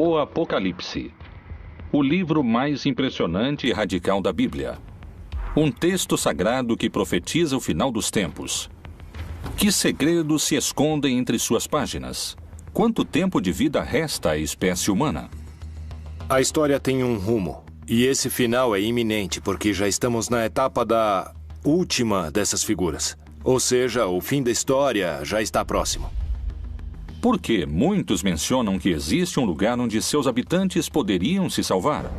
O Apocalipse, o livro mais impressionante e radical da Bíblia. Um texto sagrado que profetiza o final dos tempos. Que segredos se escondem entre suas páginas? Quanto tempo de vida resta à espécie humana? A história tem um rumo, e esse final é iminente, porque já estamos na etapa da última dessas figuras. Ou seja, o fim da história já está próximo. Porque muitos mencionam que existe um lugar onde seus habitantes poderiam se salvar.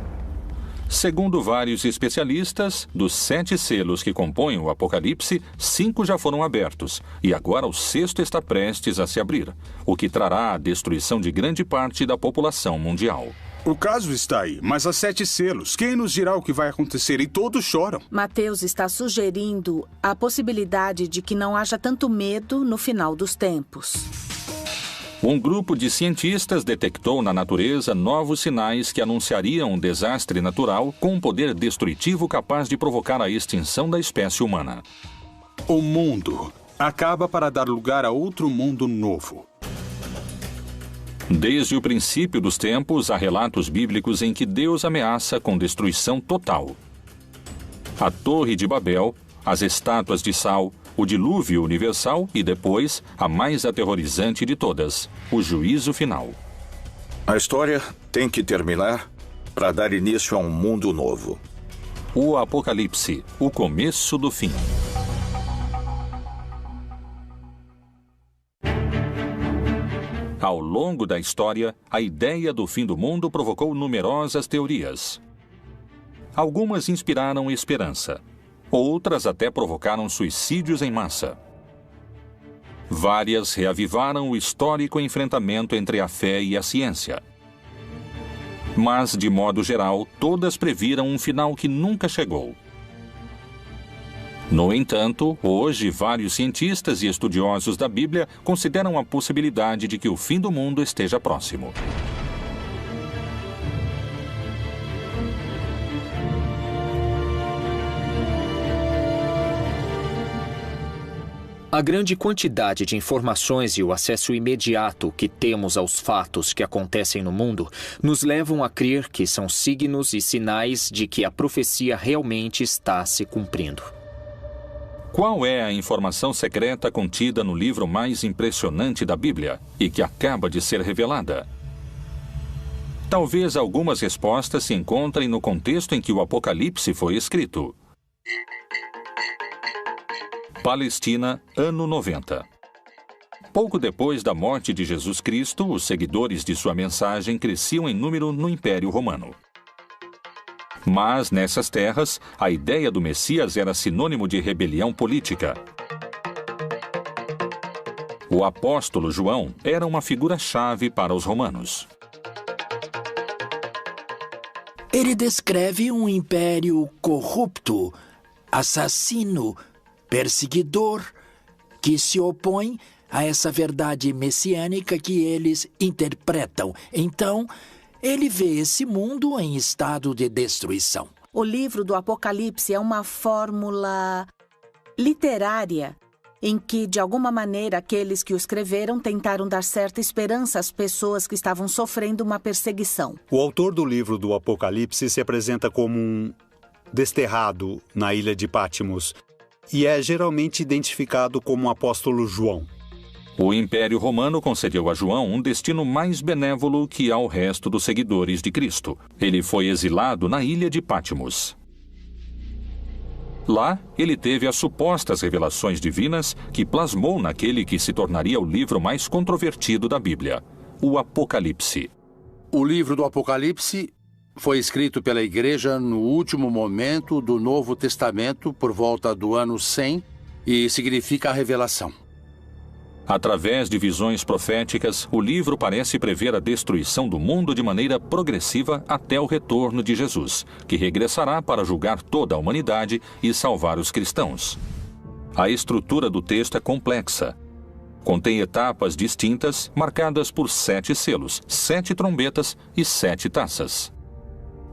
Segundo vários especialistas, dos 7 selos que compõem o Apocalipse, 5 já foram abertos, e agora o 6º está prestes a se abrir, o que trará a destruição de grande parte da população mundial. O caso está aí, mas há 7 selos. Quem nos dirá o que vai acontecer? E todos choram. Mateus está sugerindo a possibilidade de que não haja tanto medo no final dos tempos. Um grupo de cientistas detectou na natureza novos sinais que anunciariam um desastre natural com um poder destrutivo capaz de provocar a extinção da espécie humana. O mundo acaba para dar lugar a outro mundo novo. Desde o princípio dos tempos, há relatos bíblicos em que Deus ameaça com destruição total. A Torre de Babel, as estátuas de sal, o dilúvio universal e depois, a mais aterrorizante de todas, o juízo final. A história tem que terminar para dar início a um mundo novo. O Apocalipse, o começo do fim. Ao longo da história, a ideia do fim do mundo provocou numerosas teorias. Algumas inspiraram esperança. Outras até provocaram suicídios em massa. Várias reavivaram o histórico enfrentamento entre a fé e a ciência. Mas, de modo geral, todas previram um final que nunca chegou. No entanto, hoje, vários cientistas e estudiosos da Bíblia consideram a possibilidade de que o fim do mundo esteja próximo. A grande quantidade de informações e o acesso imediato que temos aos fatos que acontecem no mundo nos levam a crer que são signos e sinais de que a profecia realmente está se cumprindo. Qual é a informação secreta contida no livro mais impressionante da Bíblia e que acaba de ser revelada? Talvez algumas respostas se encontrem no contexto em que o Apocalipse foi escrito. Palestina, ano 90. Pouco depois da morte de Jesus Cristo, os seguidores de sua mensagem cresciam em número no Império Romano. Mas, nessas terras, a ideia do Messias era sinônimo de rebelião política. O apóstolo João era uma figura-chave para os romanos. Ele descreve um império corrupto, assassino, perseguidor, que se opõe a essa verdade messiânica que eles interpretam. Então, ele vê esse mundo em estado de destruição. O livro do Apocalipse é uma fórmula literária em que, de alguma maneira, aqueles que o escreveram tentaram dar certa esperança às pessoas que estavam sofrendo uma perseguição. O autor do livro do Apocalipse se apresenta como um desterrado na ilha de Patmos e é geralmente identificado como o apóstolo João. O Império Romano concedeu a João um destino mais benévolo que ao resto dos seguidores de Cristo. Ele foi exilado na ilha de Patmos. Lá, ele teve as supostas revelações divinas que plasmou naquele que se tornaria o livro mais controvertido da Bíblia, o Apocalipse. O livro do Apocalipse foi escrito pela Igreja no último momento do Novo Testamento, por volta do ano 100, e significa a revelação. Através de visões proféticas, o livro parece prever a destruição do mundo de maneira progressiva até o retorno de Jesus, que regressará para julgar toda a humanidade e salvar os cristãos. A estrutura do texto é complexa. Contém etapas distintas, marcadas por 7 selos, 7 trombetas e 7 taças.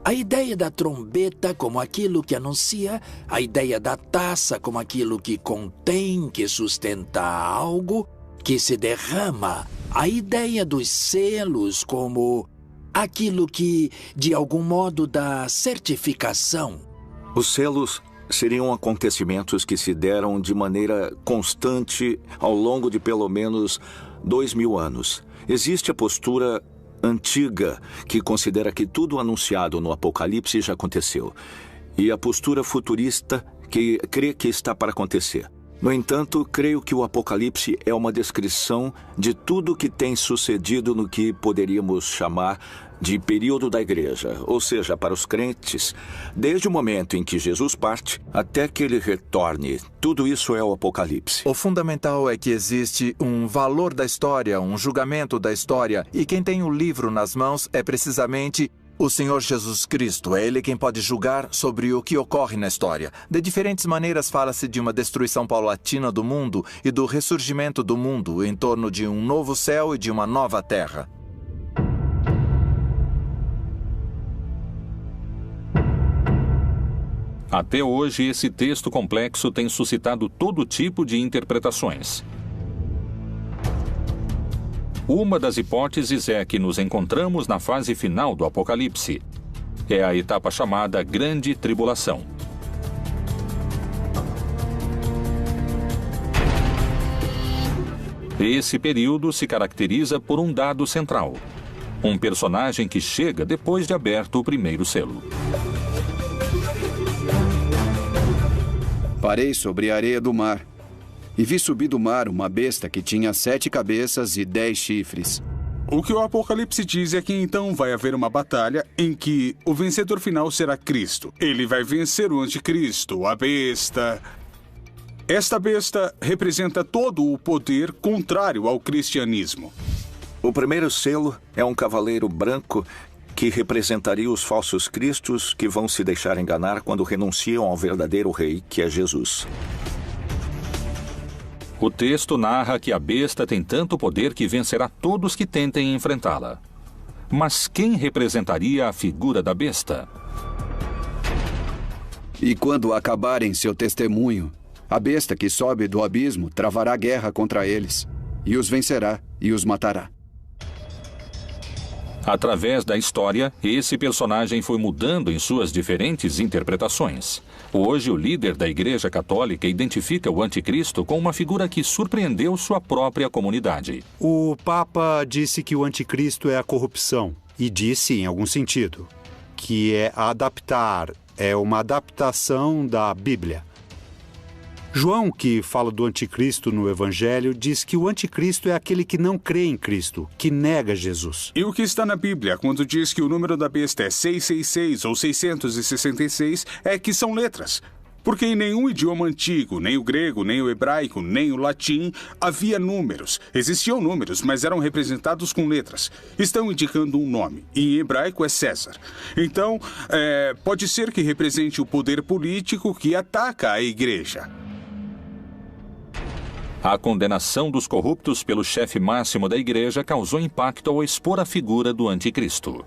A ideia da trombeta como aquilo que anuncia, a ideia da taça como aquilo que contém, que sustenta algo, que se derrama, a ideia dos selos como aquilo que, de algum modo, dá certificação. Os selos seriam acontecimentos que se deram de maneira constante ao longo de pelo menos 2000 anos. Existe a postura antiga, que considera que tudo anunciado no Apocalipse já aconteceu, e a postura futurista, que crê que está para acontecer. No entanto, creio que o Apocalipse é uma descrição de tudo que tem sucedido no que poderíamos chamar de período da igreja, ou seja, para os crentes, desde o momento em que Jesus parte até que ele retorne. Tudo isso é o Apocalipse. O fundamental é que existe um valor da história, um julgamento da história, e quem tem o livro nas mãos é precisamente o Senhor Jesus Cristo. É Ele quem pode julgar sobre o que ocorre na história. De diferentes maneiras fala-se de uma destruição paulatina do mundo e do ressurgimento do mundo em torno de um novo céu e de uma nova terra. Até hoje, esse texto complexo tem suscitado todo tipo de interpretações. Uma das hipóteses é que nos encontramos na fase final do Apocalipse. É a etapa chamada Grande Tribulação. Esse período se caracteriza por um dado central: um personagem que chega depois de aberto o primeiro selo. Parei sobre a areia do mar, e vi subir do mar uma besta que tinha 7 cabeças e 10 chifres. O que o Apocalipse diz é que então vai haver uma batalha em que o vencedor final será Cristo. Ele vai vencer o anticristo, a besta. Esta besta representa todo o poder contrário ao cristianismo. O primeiro selo é um cavaleiro branco que representaria os falsos cristos que vão se deixar enganar quando renunciam ao verdadeiro rei, que é Jesus. O texto narra que a besta tem tanto poder que vencerá todos que tentem enfrentá-la. Mas quem representaria a figura da besta? E quando acabarem seu testemunho, a besta que sobe do abismo travará guerra contra eles, e os vencerá e os matará. Através da história, esse personagem foi mudando em suas diferentes interpretações. Hoje, o líder da Igreja Católica identifica o anticristo com uma figura que surpreendeu sua própria comunidade. O Papa disse que o anticristo é a corrupção, e disse, em algum sentido, que é uma adaptação da Bíblia. João, que fala do anticristo no Evangelho, diz que o anticristo é aquele que não crê em Cristo, que nega Jesus. E o que está na Bíblia, quando diz que o número da besta é 666 ou 666, é que são letras. Porque em nenhum idioma antigo, nem o grego, nem o hebraico, nem o latim, havia números. Existiam números, mas eram representados com letras. Estão indicando um nome, e em hebraico é César. Então, pode ser que represente o poder político que ataca a igreja. A condenação dos corruptos pelo chefe máximo da igreja causou impacto ao expor a figura do anticristo.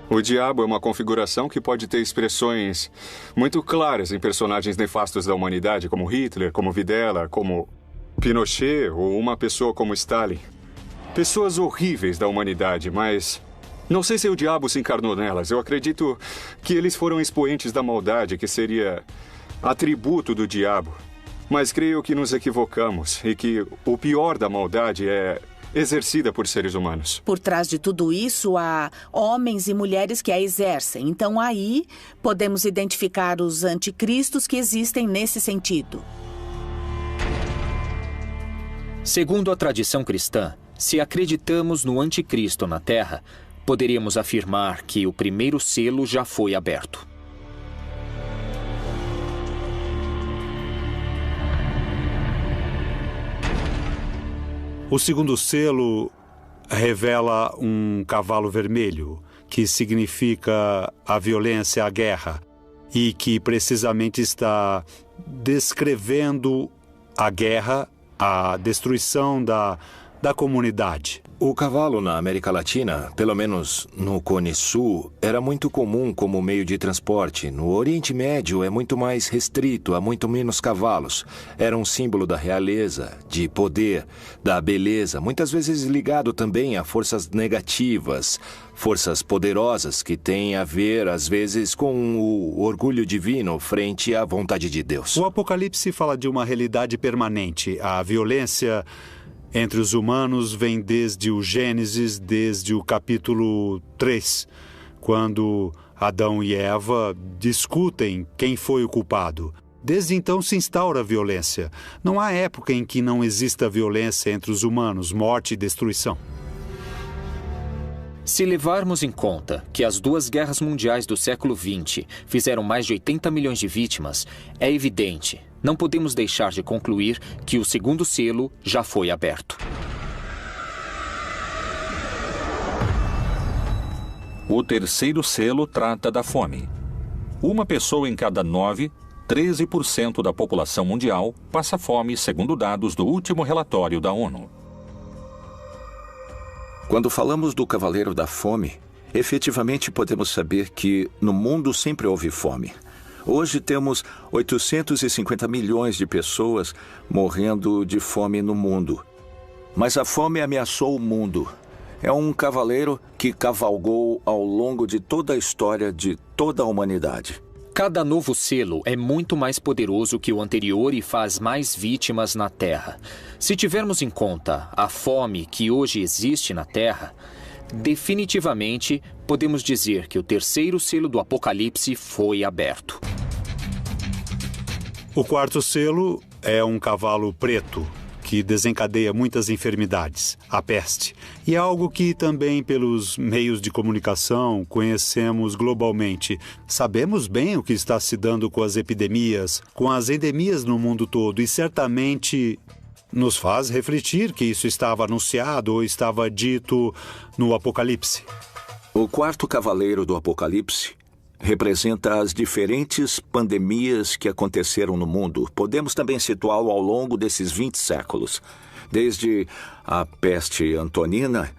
O diabo é uma configuração que pode ter expressões muito claras em personagens nefastos da humanidade, como Hitler, como Videla, como Pinochet ou uma pessoa como Stalin. Pessoas horríveis da humanidade, mas não sei se o diabo se encarnou nelas. Eu acredito que eles foram expoentes da maldade, que seria atributo do diabo. Mas creio que nos equivocamos e que o pior da maldade é exercida por seres humanos. Por trás de tudo isso, há homens e mulheres que a exercem. Então, aí, podemos identificar os anticristos que existem nesse sentido. Segundo a tradição cristã, se acreditamos no anticristo na Terra, poderíamos afirmar que o primeiro selo já foi aberto. O segundo selo revela um cavalo vermelho, que significa a violência, a guerra, e que precisamente está descrevendo a guerra, a destruição da comunidade. O cavalo na América Latina, pelo menos no Cone Sul, era muito comum como meio de transporte. No Oriente Médio é muito mais restrito, há muito menos cavalos. Era um símbolo da realeza, de poder, da beleza, muitas vezes ligado também a forças negativas, forças poderosas que têm a ver, às vezes, com o orgulho divino frente à vontade de Deus. O Apocalipse fala de uma realidade permanente. A violência entre os humanos vem desde o Gênesis, desde o capítulo 3, quando Adão e Eva discutem quem foi o culpado. Desde então se instaura a violência. Não há época em que não exista violência entre os humanos, morte e destruição. Se levarmos em conta que as duas guerras mundiais do século XX fizeram mais de 80 milhões de vítimas, é evidente, não podemos deixar de concluir que o segundo selo já foi aberto. O terceiro selo trata da fome. Uma pessoa em cada 9, 13% da população mundial, passa fome, segundo dados do último relatório da ONU. Quando falamos do Cavaleiro da Fome, efetivamente podemos saber que no mundo sempre houve fome. Hoje temos 850 milhões de pessoas morrendo de fome no mundo. Mas a fome ameaçou o mundo. É um cavaleiro que cavalgou ao longo de toda a história de toda a humanidade. Cada novo selo é muito mais poderoso que o anterior e faz mais vítimas na Terra. Se tivermos em conta a fome que hoje existe na Terra, definitivamente podemos dizer que o terceiro selo do Apocalipse foi aberto. O quarto selo é um cavalo preto, que desencadeia muitas enfermidades, a peste. E é algo que também pelos meios de comunicação conhecemos globalmente. Sabemos bem o que está se dando com as epidemias, com as endemias no mundo todo, e certamente nos faz refletir que isso estava anunciado ou estava dito no Apocalipse. O quarto cavaleiro do Apocalipse representa as diferentes pandemias que aconteceram no mundo. Podemos também situá-lo ao longo desses 20 séculos. Desde a peste antonina,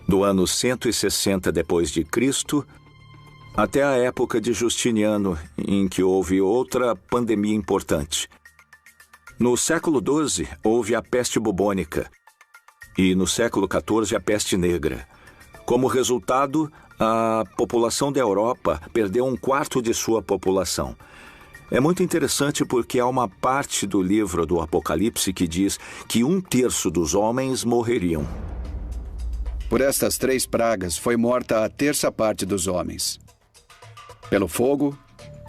do ano 160 depois de Cristo, até a época de Justiniano, em que houve outra pandemia importante. No século XII, houve a peste bubônica e no século XIV a peste negra. Como resultado, a população da Europa perdeu 1/4 de sua população. É muito interessante porque há uma parte do livro do Apocalipse que diz que 1/3 dos homens morreriam. Por estas 3 pragas foi morta a 1/3 parte dos homens. Pelo fogo,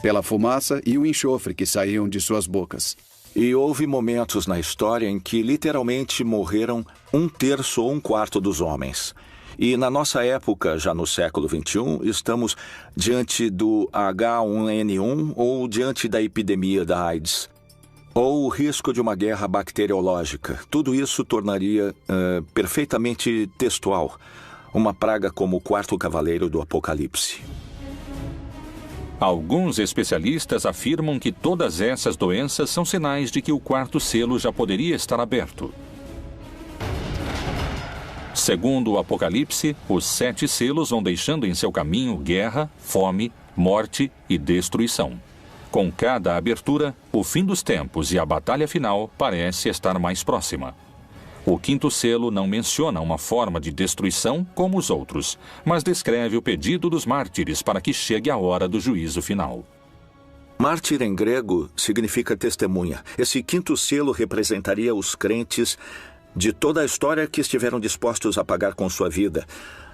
pela fumaça e o enxofre que saíam de suas bocas. E houve momentos na história em que literalmente morreram 1/3 ou 1/4 dos homens. E na nossa época, já no século XXI, estamos diante do H1N1 ou diante da epidemia da AIDS, ou o risco de uma guerra bacteriológica. Tudo isso tornaria perfeitamente textual uma praga como o quarto cavaleiro do Apocalipse. Alguns especialistas afirmam que todas essas doenças são sinais de que o quarto selo já poderia estar aberto. Segundo o Apocalipse, os 7 selos vão deixando em seu caminho guerra, fome, morte e destruição. Com cada abertura, o fim dos tempos e a batalha final parece estar mais próxima. O quinto selo não menciona uma forma de destruição como os outros, mas descreve o pedido dos mártires para que chegue a hora do juízo final. Mártir em grego significa testemunha. Esse quinto selo representaria os crentes de toda a história que estiveram dispostos a pagar com sua vida.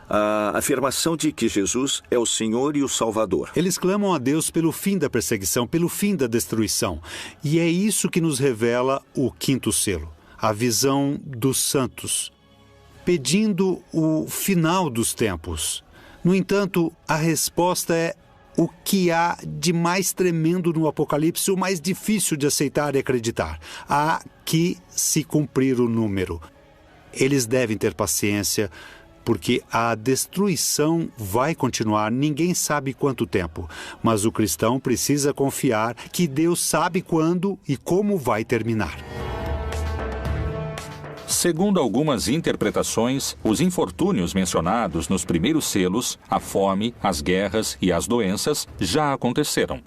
A afirmação de que Jesus é o Senhor e o Salvador. Eles clamam a Deus pelo fim da perseguição, pelo fim da destruição. E é isso que nos revela o quinto selo, a visão dos santos, pedindo o final dos tempos. No entanto, a resposta é o que há de mais tremendo no Apocalipse, o mais difícil de aceitar e acreditar. Há que se cumprir o número. Eles devem ter paciência, porque a destruição vai continuar, ninguém sabe quanto tempo. Mas o cristão precisa confiar que Deus sabe quando e como vai terminar. Segundo algumas interpretações, os infortúnios mencionados nos primeiros selos, a fome, as guerras e as doenças, já aconteceram.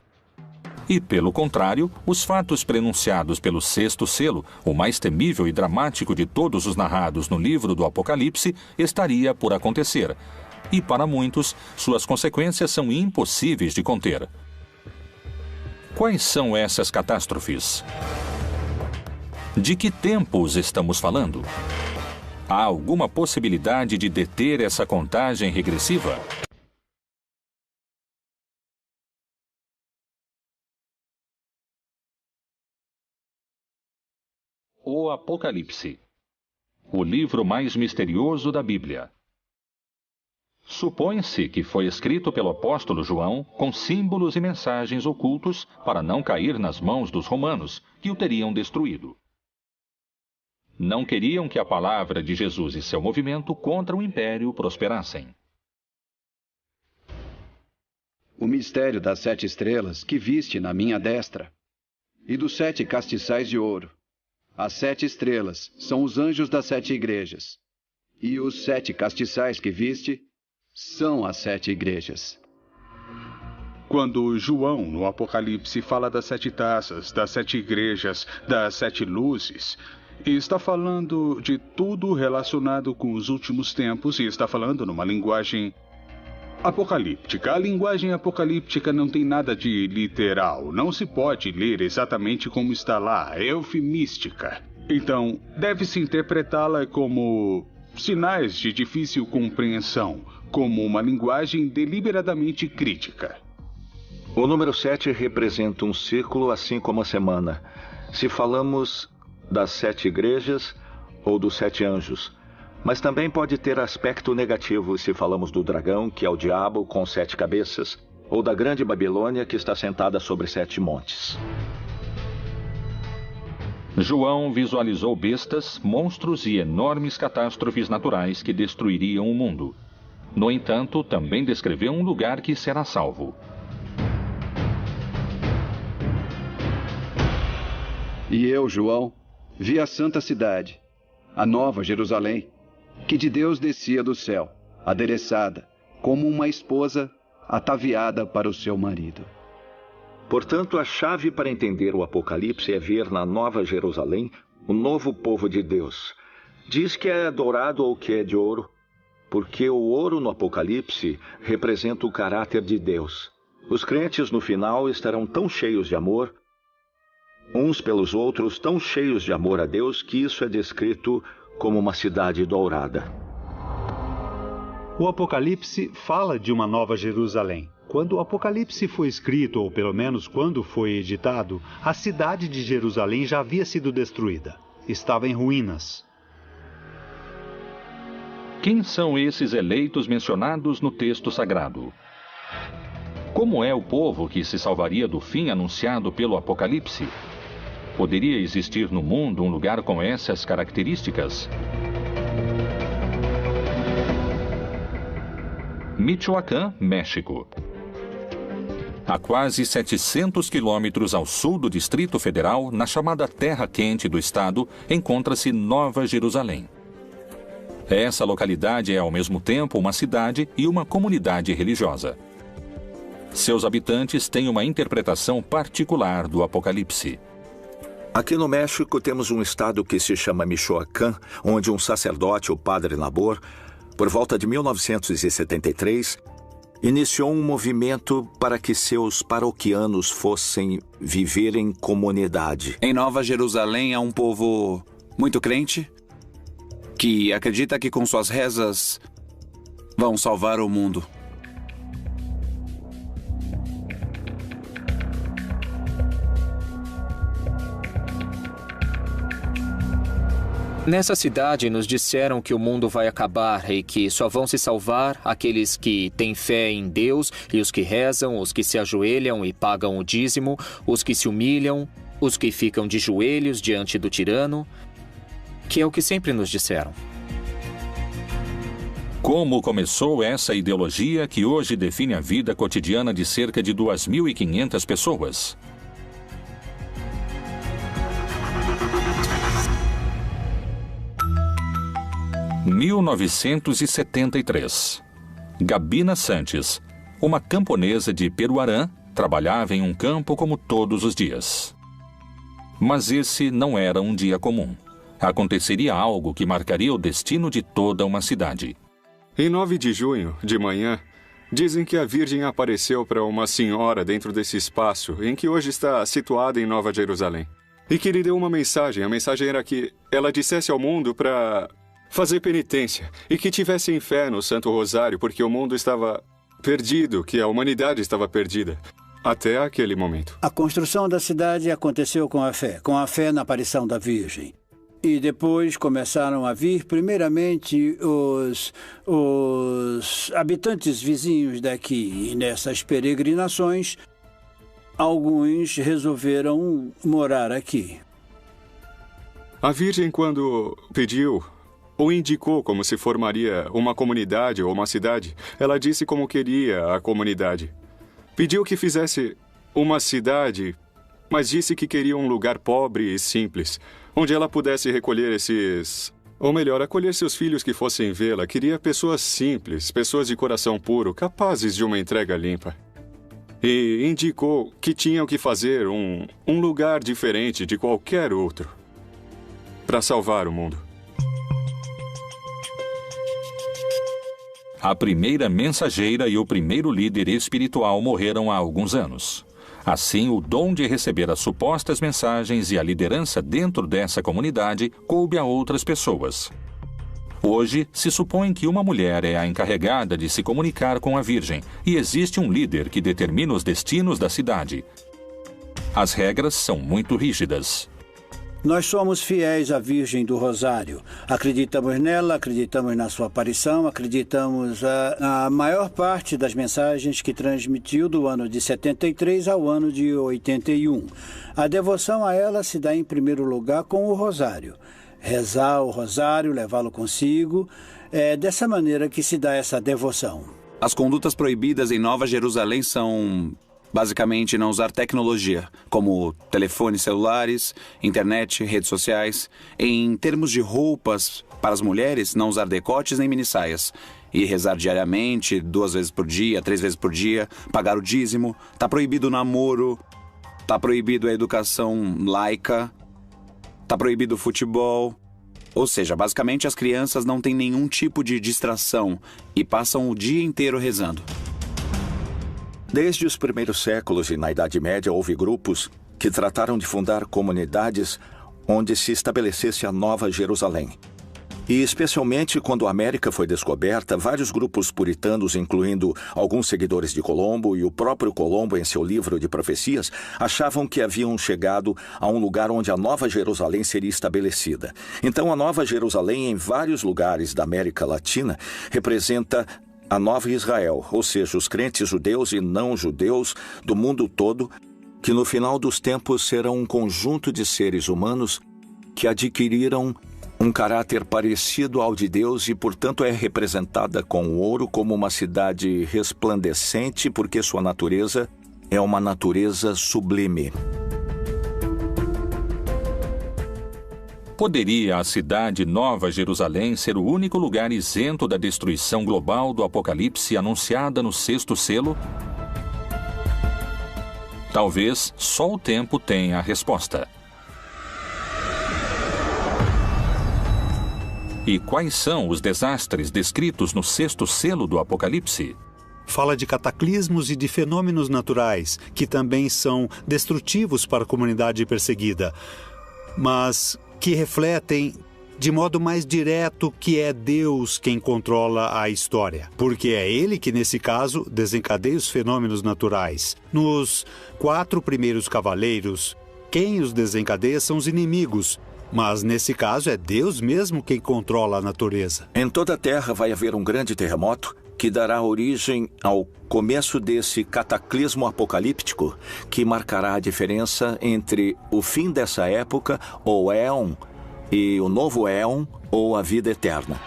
E, pelo contrário, os fatos prenunciados pelo sexto selo, o mais temível e dramático de todos os narrados no livro do Apocalipse, estaria por acontecer. E, para muitos, suas consequências são impossíveis de conter. Quais são essas catástrofes? De que tempos estamos falando? Há alguma possibilidade de deter essa contagem regressiva? O Apocalipse, o livro mais misterioso da Bíblia. Supõe-se que foi escrito pelo apóstolo João com símbolos e mensagens ocultos para não cair nas mãos dos romanos, que o teriam destruído. Não queriam que a palavra de Jesus e seu movimento contra o império prosperassem. O mistério das 7 estrelas que viste na minha destra e dos 7 castiçais de ouro. As 7 estrelas são os anjos das 7 igrejas, e os 7 castiçais que viste são as 7 igrejas. Quando João, no Apocalipse, fala das 7 taças, das 7 igrejas, das 7 luzes, está falando de tudo relacionado com os últimos tempos e está falando numa linguagem apocalíptica. A linguagem apocalíptica não tem nada de literal. Não se pode ler exatamente como está lá. É eufemística. Então, deve-se interpretá-la como sinais de difícil compreensão, como uma linguagem deliberadamente crítica. O número 7 representa um ciclo, assim como a semana. Se falamos das 7 igrejas ou dos 7 anjos. Mas também pode ter aspecto negativo se falamos do dragão, que é o diabo com 7 cabeças, ou da grande Babilônia, que está sentada sobre 7 montes. João visualizou bestas, monstros e enormes catástrofes naturais que destruiriam o mundo. No entanto, também descreveu um lugar que será salvo. E eu, João, vi a santa cidade, a nova Jerusalém, que de Deus descia do céu, adereçada, como uma esposa ataviada para o seu marido. Portanto, a chave para entender o Apocalipse é ver na Nova Jerusalém o novo povo de Deus. Diz que é dourado ou que é de ouro, porque o ouro no Apocalipse representa o caráter de Deus. Os crentes no final estarão tão cheios de amor, uns pelos outros, tão cheios de amor a Deus, que isso é descrito como uma cidade dourada. O Apocalipse fala de uma nova Jerusalém. Quando o Apocalipse foi escrito, ou pelo menos quando foi editado, a cidade de Jerusalém já havia sido destruída. Estava em ruínas. Quem são esses eleitos mencionados no texto sagrado? Como é o povo que se salvaria do fim anunciado pelo Apocalipse? Poderia existir no mundo um lugar com essas características? Michoacán, México. A quase 700 quilômetros ao sul do Distrito Federal, na chamada Terra Quente do estado, encontra-se Nova Jerusalém. Essa localidade é ao mesmo tempo uma cidade e uma comunidade religiosa. Seus habitantes têm uma interpretação particular do Apocalipse. Aqui no México temos um estado que se chama Michoacán, onde um sacerdote, o padre Nabor, por volta de 1973, iniciou um movimento para que seus paroquianos fossem viver em comunidade. Em Nova Jerusalém há um povo muito crente que acredita que com suas rezas vão salvar o mundo. Nessa cidade nos disseram que o mundo vai acabar e que só vão se salvar aqueles que têm fé em Deus e os que rezam, os que se ajoelham e pagam o dízimo, os que se humilham, os que ficam de joelhos diante do tirano, que é o que sempre nos disseram. Como começou essa ideologia que hoje define a vida cotidiana de cerca de 2.500 pessoas? 1973. Gabina Sanches, uma camponesa de Peruarã, trabalhava em um campo como todos os dias. Mas esse não era um dia comum. Aconteceria algo que marcaria o destino de toda uma cidade. Em 9 de junho, de manhã, dizem que a Virgem apareceu para uma senhora dentro desse espaço em que hoje está situada em Nova Jerusalém. E que lhe deu uma mensagem. A mensagem era que ela dissesse ao mundo para fazer penitência e que tivessem fé no Santo Rosário, porque o mundo estava perdido, que a humanidade estava perdida, até aquele momento. A construção da cidade aconteceu com a fé na aparição da Virgem. E depois começaram a vir, primeiramente, os habitantes vizinhos daqui. E nessas peregrinações, alguns resolveram morar aqui. A Virgem, quando pediu ou indicou como se formaria uma comunidade ou uma cidade, ela disse como queria a comunidade. Pediu que fizesse uma cidade, mas disse que queria um lugar pobre e simples, onde ela pudesse recolher acolher seus filhos que fossem vê-la. Queria pessoas simples, pessoas de coração puro, capazes de uma entrega limpa. E indicou que tinham que fazer um lugar diferente de qualquer outro para salvar o mundo. A primeira mensageira e o primeiro líder espiritual morreram há alguns anos. Assim, o dom de receber as supostas mensagens e a liderança dentro dessa comunidade coube a outras pessoas. Hoje, se supõe que uma mulher é a encarregada de se comunicar com a Virgem e existe um líder que determina os destinos da cidade. As regras são muito rígidas. Nós somos fiéis à Virgem do Rosário. Acreditamos nela, acreditamos na sua aparição, acreditamos na maior parte das mensagens que transmitiu do ano de 73 ao ano de 81. A devoção a ela se dá em primeiro lugar com o Rosário. Rezar o Rosário, levá-lo consigo, é dessa maneira que se dá essa devoção. As condutas proibidas em Nova Jerusalém são, basicamente, não usar tecnologia, como telefones celulares, internet, redes sociais. Em termos de roupas, para as mulheres, não usar decotes nem minissaias. E rezar diariamente, 2 vezes por dia, 3 vezes por dia, pagar o dízimo. Está proibido o namoro, está proibido a educação laica, está proibido o futebol. Ou seja, basicamente as crianças não têm nenhum tipo de distração e passam o dia inteiro rezando. Desde os primeiros séculos e na Idade Média houve grupos que trataram de fundar comunidades onde se estabelecesse a Nova Jerusalém. E especialmente quando a América foi descoberta, vários grupos puritanos, incluindo alguns seguidores de Colombo e o próprio Colombo em seu livro de profecias, achavam que haviam chegado a um lugar onde a Nova Jerusalém seria estabelecida. Então a Nova Jerusalém, em vários lugares da América Latina, representa a Nova Israel, ou seja, os crentes judeus e não judeus do mundo todo, que no final dos tempos serão um conjunto de seres humanos que adquiriram um caráter parecido ao de Deus e, portanto, é representada com ouro como uma cidade resplandecente, porque sua natureza é uma natureza sublime. Poderia a cidade Nova Jerusalém ser o único lugar isento da destruição global do Apocalipse anunciada no 6º selo? Talvez só o tempo tenha a resposta. E quais são os desastres descritos no 6º selo do Apocalipse? Fala de cataclismos e de fenômenos naturais, que também são destrutivos para a comunidade perseguida, mas que refletem de modo mais direto que é Deus quem controla a história, porque é Ele que, nesse caso, desencadeia os fenômenos naturais. Nos 4 primeiros cavaleiros, quem os desencadeia são os inimigos, mas nesse caso é Deus mesmo quem controla a natureza. Em toda a Terra vai haver um grande terremoto que dará origem ao começo desse cataclismo apocalíptico que marcará a diferença entre o fim dessa época, ou éon, e o novo éon, ou a vida eterna.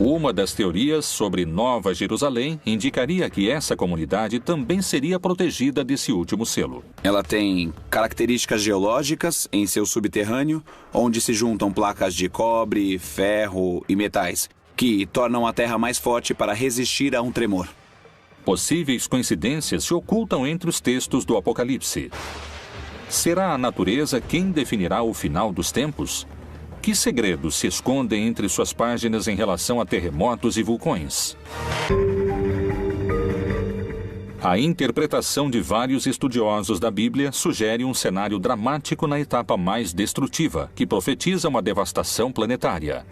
Uma das teorias sobre Nova Jerusalém indicaria que essa comunidade também seria protegida desse último selo. Ela tem características geológicas em seu subterrâneo, onde se juntam placas de cobre, ferro e metais, que tornam a terra mais forte para resistir a um tremor. Possíveis coincidências se ocultam entre os textos do Apocalipse. Será a natureza quem definirá o final dos tempos? Que segredos se escondem entre suas páginas em relação a terremotos e vulcões? A interpretação de vários estudiosos da Bíblia sugere um cenário dramático na etapa mais destrutiva, que profetiza uma devastação planetária.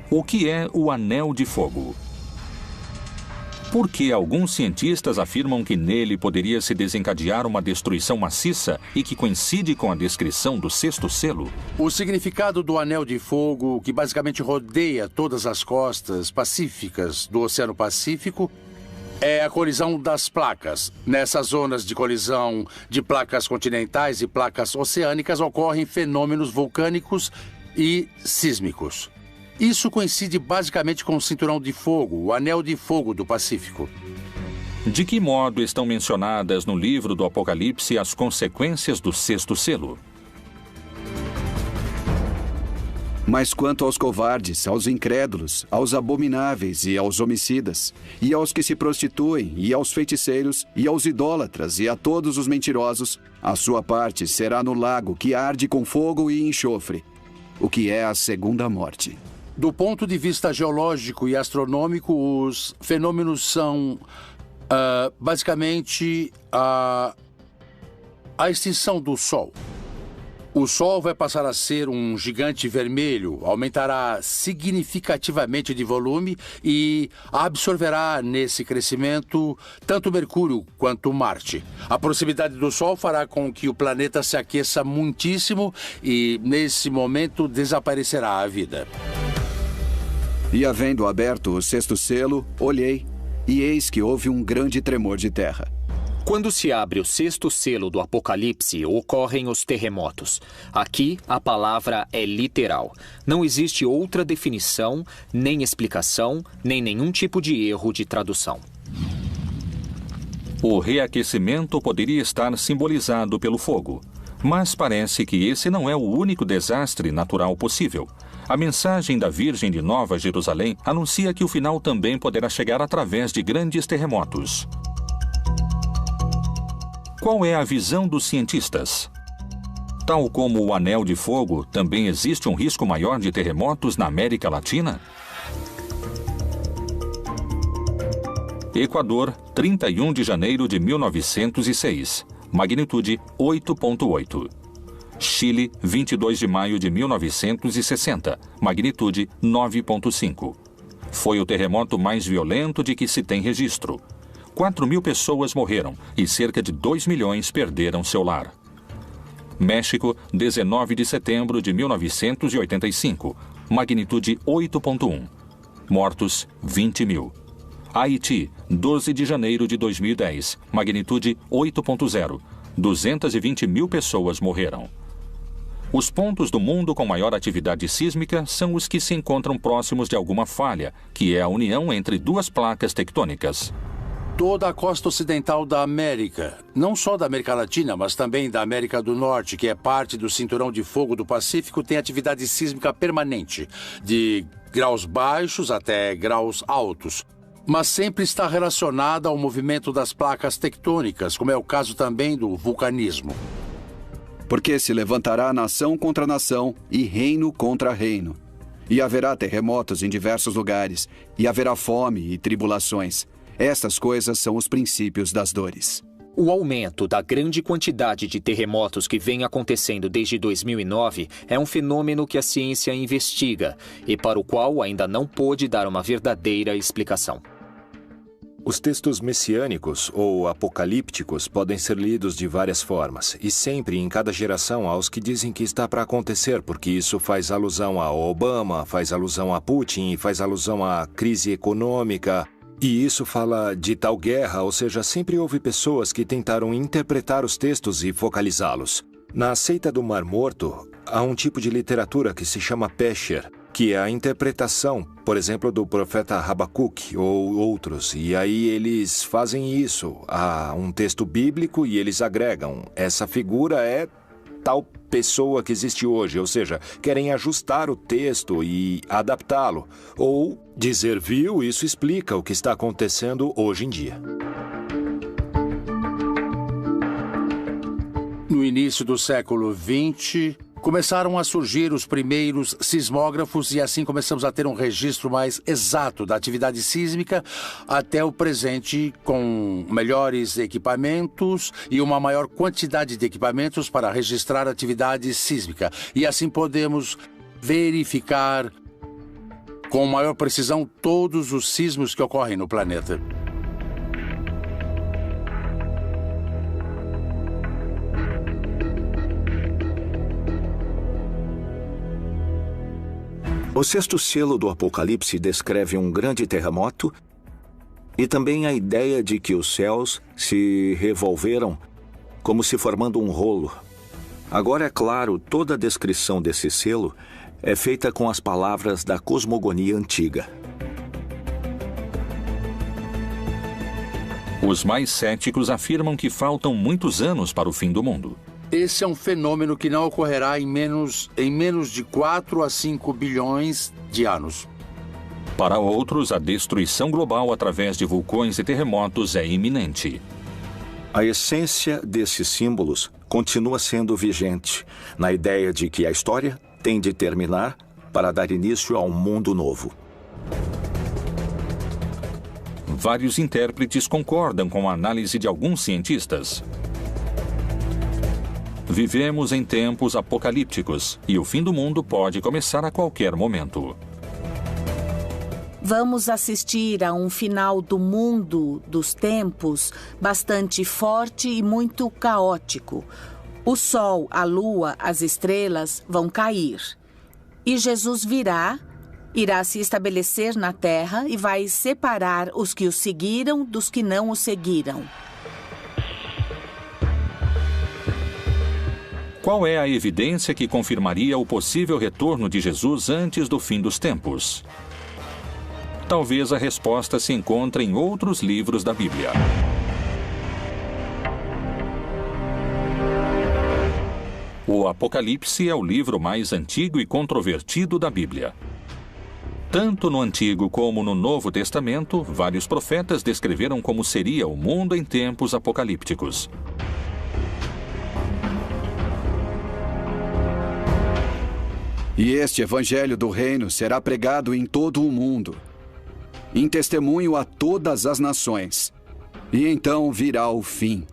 O que é o Anel de Fogo? Por que alguns cientistas afirmam que nele poderia se desencadear uma destruição maciça e que coincide com a descrição do sexto selo? O significado do Anel de Fogo, que basicamente rodeia todas as costas pacíficas do Oceano Pacífico, é a colisão das placas. Nessas zonas de colisão de placas continentais e placas oceânicas ocorrem fenômenos vulcânicos e sísmicos. Isso coincide basicamente com o Cinturão de Fogo, o Anel de Fogo do Pacífico. De que modo estão mencionadas no livro do Apocalipse as consequências do sexto selo? Mas quanto aos covardes, aos incrédulos, aos abomináveis e aos homicidas, e aos que se prostituem, e aos feiticeiros, e aos idólatras, e a todos os mentirosos, a sua parte será no lago que arde com fogo e enxofre, o que é a segunda morte. Do ponto de vista geológico e astronômico, os fenômenos são basicamente a extinção do Sol. O Sol vai passar a ser um gigante vermelho, aumentará significativamente de volume e absorverá nesse crescimento tanto Mercúrio quanto Marte. A proximidade do Sol fará com que o planeta se aqueça muitíssimo e, nesse momento, desaparecerá a vida. E havendo aberto o sexto selo, olhei, e eis que houve um grande tremor de terra. Quando se abre o sexto selo do Apocalipse, ocorrem os terremotos. Aqui, a palavra é literal. Não existe outra definição, nem explicação, nem nenhum tipo de erro de tradução. O reaquecimento poderia estar simbolizado pelo fogo, mas parece que esse não é o único desastre natural possível. A mensagem da Virgem de Nova Jerusalém anuncia que o final também poderá chegar através de grandes terremotos. Qual é a visão dos cientistas? Tal como o Anel de Fogo, também existe um risco maior de terremotos na América Latina? Equador, 31 de janeiro de 1906. Magnitude 8.8. Chile, 22 de maio de 1960. Magnitude 9.5. Foi o terremoto mais violento de que se tem registro. 4.000 pessoas morreram e cerca de 2 milhões perderam seu lar. México, 19 de setembro de 1985. Magnitude 8.1. Mortos, 20.000. Haiti, 12 de janeiro de 2010. Magnitude 8.0. 220.000 pessoas morreram. Os pontos do mundo com maior atividade sísmica são os que se encontram próximos de alguma falha, que é a união entre duas placas tectônicas. Toda a costa ocidental da América, não só da América Latina, mas também da América do Norte, que é parte do Cinturão de Fogo do Pacífico, tem atividade sísmica permanente, de graus baixos até graus altos, mas sempre está relacionada ao movimento das placas tectônicas, como é o caso também do vulcanismo. Porque se levantará nação contra nação e reino contra reino. E haverá terremotos em diversos lugares, e haverá fome e tribulações. Estas coisas são os princípios das dores. O aumento da grande quantidade de terremotos que vem acontecendo desde 2009 é um fenômeno que a ciência investiga e para o qual ainda não pôde dar uma verdadeira explicação. Os textos messiânicos ou apocalípticos podem ser lidos de várias formas, e sempre em cada geração há os que dizem que está para acontecer, porque isso faz alusão a Obama, faz alusão a Putin, faz alusão à crise econômica, e isso fala de tal guerra, ou seja, sempre houve pessoas que tentaram interpretar os textos e focalizá-los. Na seita do Mar Morto, há um tipo de literatura que se chama Pesher, que é a interpretação, por exemplo, do profeta Habacuque ou outros. E aí eles fazem isso a um texto bíblico e eles agregam. Essa figura é tal pessoa que existe hoje, ou seja, querem ajustar o texto e adaptá-lo. Ou dizer, viu, isso explica o que está acontecendo hoje em dia. No início do século XX, começaram a surgir os primeiros sismógrafos e assim começamos a ter um registro mais exato da atividade sísmica até o presente, com melhores equipamentos e uma maior quantidade de equipamentos para registrar a atividade sísmica. E assim podemos verificar com maior precisão todos os sismos que ocorrem no planeta. O sexto selo do Apocalipse descreve um grande terremoto e também a ideia de que os céus se revolveram como se formando um rolo. Agora, é claro, toda a descrição desse selo é feita com as palavras da cosmogonia antiga. Os mais céticos afirmam que faltam muitos anos para o fim do mundo. Esse é um fenômeno que não ocorrerá em menos de 4 a 5 bilhões de anos. Para outros, a destruição global através de vulcões e terremotos é iminente. A essência desses símbolos continua sendo vigente, na ideia de que a história tem de terminar para dar início a um mundo novo. Vários intérpretes concordam com a análise de alguns cientistas. Vivemos em tempos apocalípticos e o fim do mundo pode começar a qualquer momento. Vamos assistir a um final do mundo dos tempos bastante forte e muito caótico. O sol, a lua, as estrelas vão cair. E Jesus irá se estabelecer na terra e vai separar os que o seguiram dos que não o seguiram. Qual é a evidência que confirmaria o possível retorno de Jesus antes do fim dos tempos? Talvez a resposta se encontre em outros livros da Bíblia. O Apocalipse é o livro mais antigo e controvertido da Bíblia. Tanto no Antigo como no Novo Testamento, vários profetas descreveram como seria o mundo em tempos apocalípticos. E este evangelho do reino será pregado em todo o mundo, em testemunho a todas as nações. E então virá o fim.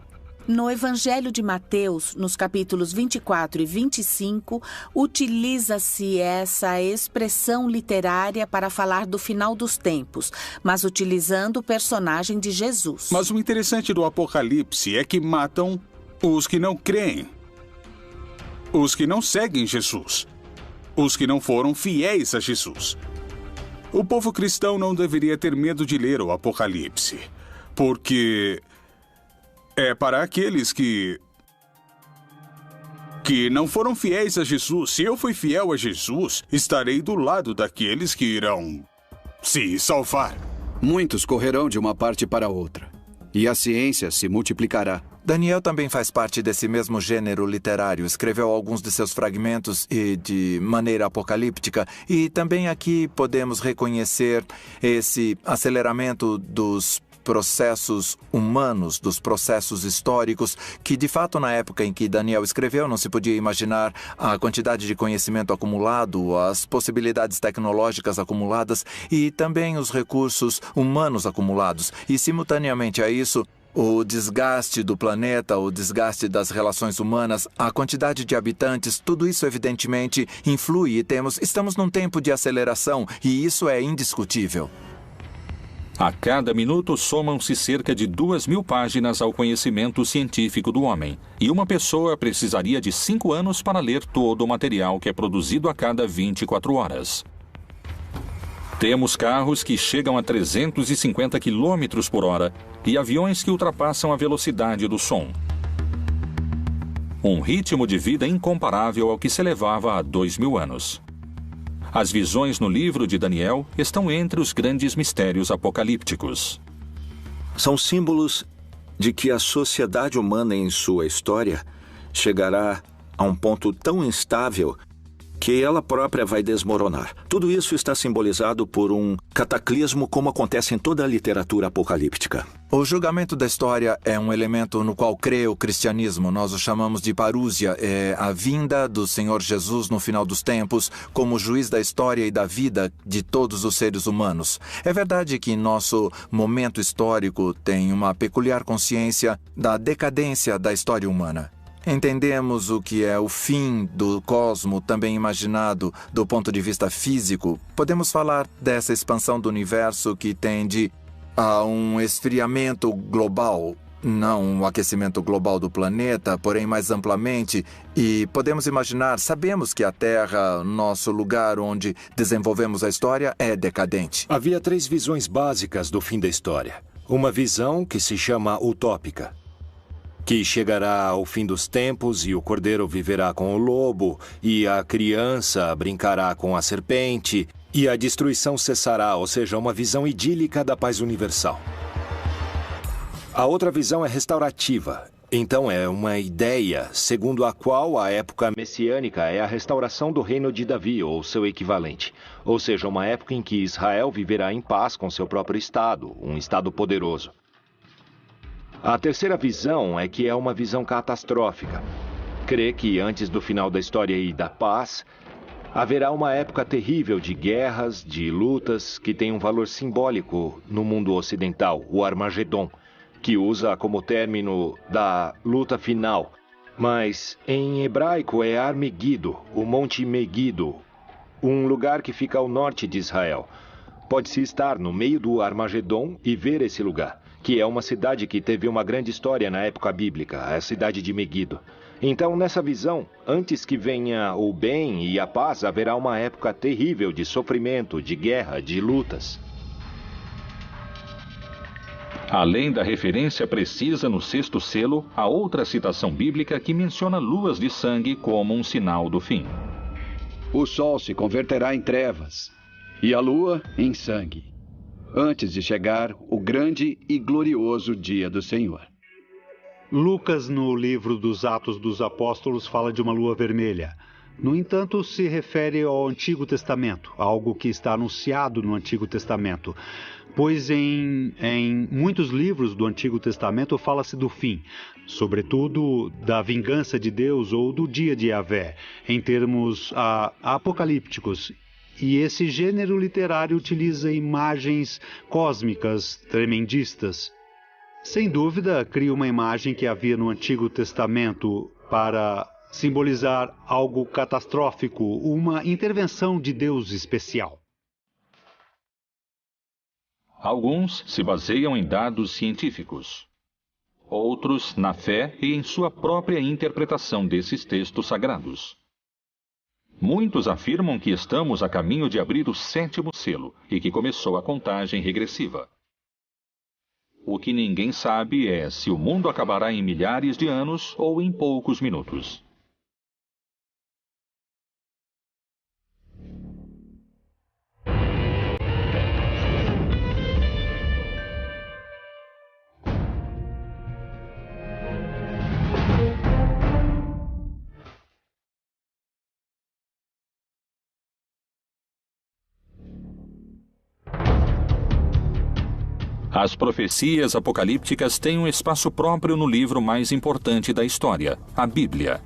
No Evangelho de Mateus, nos capítulos 24 e 25, utiliza-se essa expressão literária para falar do final dos tempos, mas utilizando o personagem de Jesus. Mas o interessante do Apocalipse é que matam os que não creem, os que não seguem Jesus, os que não foram fiéis a Jesus. O povo cristão não deveria ter medo de ler o Apocalipse, porque é para aqueles que não foram fiéis a Jesus. Se eu fui fiel a Jesus, estarei do lado daqueles que irão se salvar. Muitos correrão de uma parte para outra, e a ciência se multiplicará. Daniel também faz parte desse mesmo gênero literário. Escreveu alguns de seus fragmentos e de maneira apocalíptica. E também aqui podemos reconhecer esse aceleramento dos processos humanos, dos processos históricos, que de fato na época em que Daniel escreveu não se podia imaginar a quantidade de conhecimento acumulado, as possibilidades tecnológicas acumuladas e também os recursos humanos acumulados. E simultaneamente a isso, o desgaste do planeta, o desgaste das relações humanas, a quantidade de habitantes, tudo isso evidentemente influi e estamos num tempo de aceleração e isso é indiscutível. A cada minuto somam-se cerca de 2.000 páginas ao conhecimento científico do homem, e uma pessoa precisaria de 5 anos para ler todo o material que é produzido a cada 24 horas. Temos carros que chegam a 350 km por hora e aviões que ultrapassam a velocidade do som. Um ritmo de vida incomparável ao que se levava há 2.000 anos. As visões no livro de Daniel estão entre os grandes mistérios apocalípticos. São símbolos de que a sociedade humana em sua história chegará a um ponto tão instável que ela própria vai desmoronar. Tudo isso está simbolizado por um cataclismo como acontece em toda a literatura apocalíptica. O julgamento da história é um elemento no qual crê o cristianismo. Nós o chamamos de parúsia. É a vinda do Senhor Jesus no final dos tempos como juiz da história e da vida de todos os seres humanos. É verdade que nosso momento histórico tem uma peculiar consciência da decadência da história humana. Entendemos o que é o fim do cosmo, também imaginado do ponto de vista físico. Podemos falar dessa expansão do universo que tende a um esfriamento global, não um aquecimento global do planeta, porém mais amplamente. E podemos imaginar, sabemos que a Terra, nosso lugar onde desenvolvemos a história, é decadente. Havia 3 visões básicas do fim da história. Uma visão que se chama utópica, que chegará ao fim dos tempos e o cordeiro viverá com o lobo, e a criança brincará com a serpente, e a destruição cessará, ou seja, uma visão idílica da paz universal. A outra visão é restaurativa. Então é uma ideia segundo a qual a época messiânica é a restauração do reino de Davi, ou seu equivalente. Ou seja, uma época em que Israel viverá em paz com seu próprio estado, um estado poderoso. A terceira visão é que é uma visão catastrófica. Crê que antes do final da história e da paz, haverá uma época terrível de guerras, de lutas, que tem um valor simbólico no mundo ocidental, o Armagedon, que usa como término da luta final. Mas em hebraico é Ar-Megido, o Monte Megido, um lugar que fica ao norte de Israel. Pode-se estar no meio do Armagedon e ver esse lugar, que é uma cidade que teve uma grande história na época bíblica, a cidade de Megido. Então, nessa visão, antes que venha o bem e a paz, haverá uma época terrível de sofrimento, de guerra, de lutas. Além da referência precisa no 6º selo, há outra citação bíblica que menciona luas de sangue como um sinal do fim. O sol se converterá em trevas e a lua em sangue, antes de chegar o grande e glorioso dia do Senhor. Lucas, no livro dos Atos dos Apóstolos, fala de uma lua vermelha. No entanto, se refere ao Antigo Testamento, algo que está anunciado no Antigo Testamento. Pois em muitos livros do Antigo Testamento fala-se do fim, sobretudo da vingança de Deus ou do dia de Yahvé, em termos apocalípticos. E esse gênero literário utiliza imagens cósmicas tremendistas. Sem dúvida, cria uma imagem que havia no Antigo Testamento para simbolizar algo catastrófico, uma intervenção de Deus especial. Alguns se baseiam em dados científicos. Outros na fé e em sua própria interpretação desses textos sagrados. Muitos afirmam que estamos a caminho de abrir o 7º selo e que começou a contagem regressiva. O que ninguém sabe é se o mundo acabará em milhares de anos ou em poucos minutos. As profecias apocalípticas têm um espaço próprio no livro mais importante da história, a Bíblia.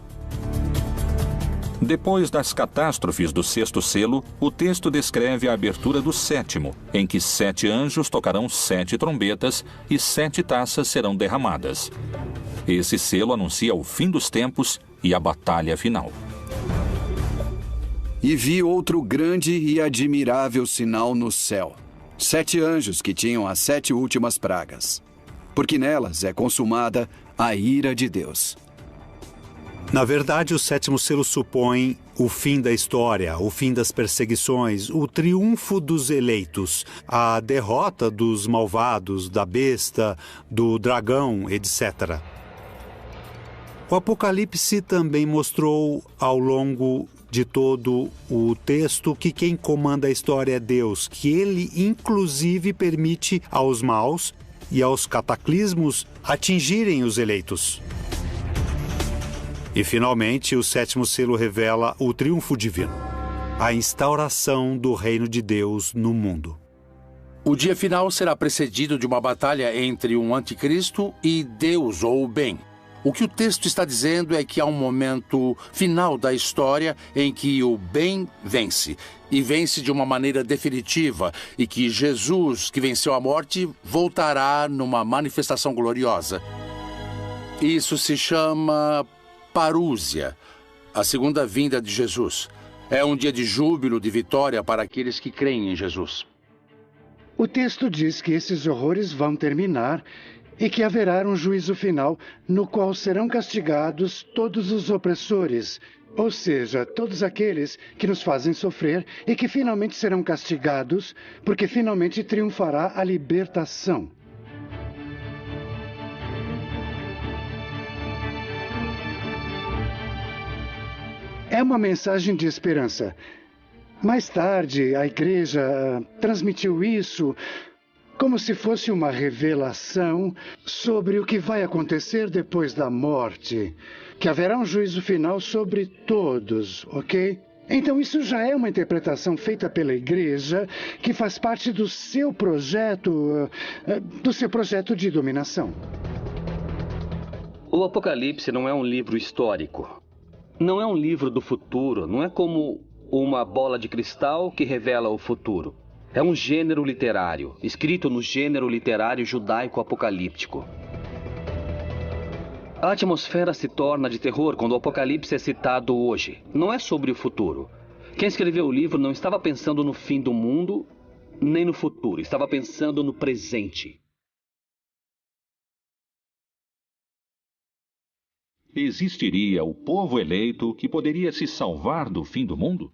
Depois das catástrofes do 6º selo, o texto descreve a abertura do 7º, em que 7 anjos tocarão 7 trombetas e 7 taças serão derramadas. Esse selo anuncia o fim dos tempos e a batalha final. E vi outro grande e admirável sinal no céu. 7 anjos que tinham as 7 últimas pragas, porque nelas é consumada a ira de Deus. Na verdade, o 7º selo supõe o fim da história, o fim das perseguições, o triunfo dos eleitos, a derrota dos malvados, da besta, do dragão, etc. O Apocalipse também mostrou ao longo de todo o texto que quem comanda a história é Deus, que ele inclusive permite aos maus e aos cataclismos atingirem os eleitos. E finalmente o sétimo selo revela o triunfo divino, a instauração do reino de Deus no mundo. O dia final será precedido de uma batalha entre um anticristo e Deus ou o bem. O que o texto está dizendo é que há um momento final da história em que o bem vence, e vence de uma maneira definitiva, e que Jesus, que venceu a morte, voltará numa manifestação gloriosa. Isso se chama parúzia, a segunda vinda de Jesus. É um dia de júbilo, de vitória para aqueles que creem em Jesus. O texto diz que esses horrores vão terminar e que haverá um juízo final no qual serão castigados todos os opressores, ou seja, todos aqueles que nos fazem sofrer e que finalmente serão castigados porque finalmente triunfará a libertação. É uma mensagem de esperança. Mais tarde, a igreja transmitiu isso como se fosse uma revelação sobre o que vai acontecer depois da morte, que haverá um juízo final sobre todos, ok? Então isso já é uma interpretação feita pela igreja que faz parte do seu projeto de dominação. O Apocalipse não é um livro histórico. Não é um livro do futuro, não é como uma bola de cristal que revela o futuro. É um gênero literário, escrito no gênero literário judaico-apocalíptico. A atmosfera se torna de terror quando o Apocalipse é citado hoje. Não é sobre o futuro. Quem escreveu o livro não estava pensando no fim do mundo, nem no futuro. Estava pensando no presente. Existiria o povo eleito que poderia se salvar do fim do mundo?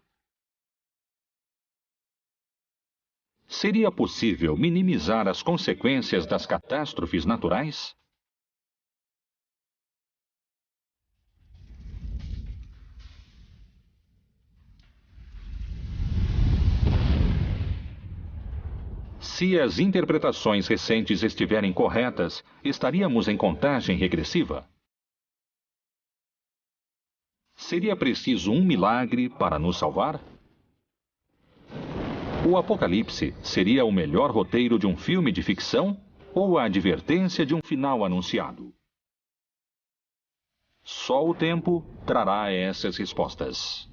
Seria possível minimizar as consequências das catástrofes naturais? Se as interpretações recentes estiverem corretas, estaríamos em contagem regressiva? Seria preciso um milagre para nos salvar? O Apocalipse seria o melhor roteiro de um filme de ficção ou a advertência de um final anunciado? Só o tempo trará essas respostas.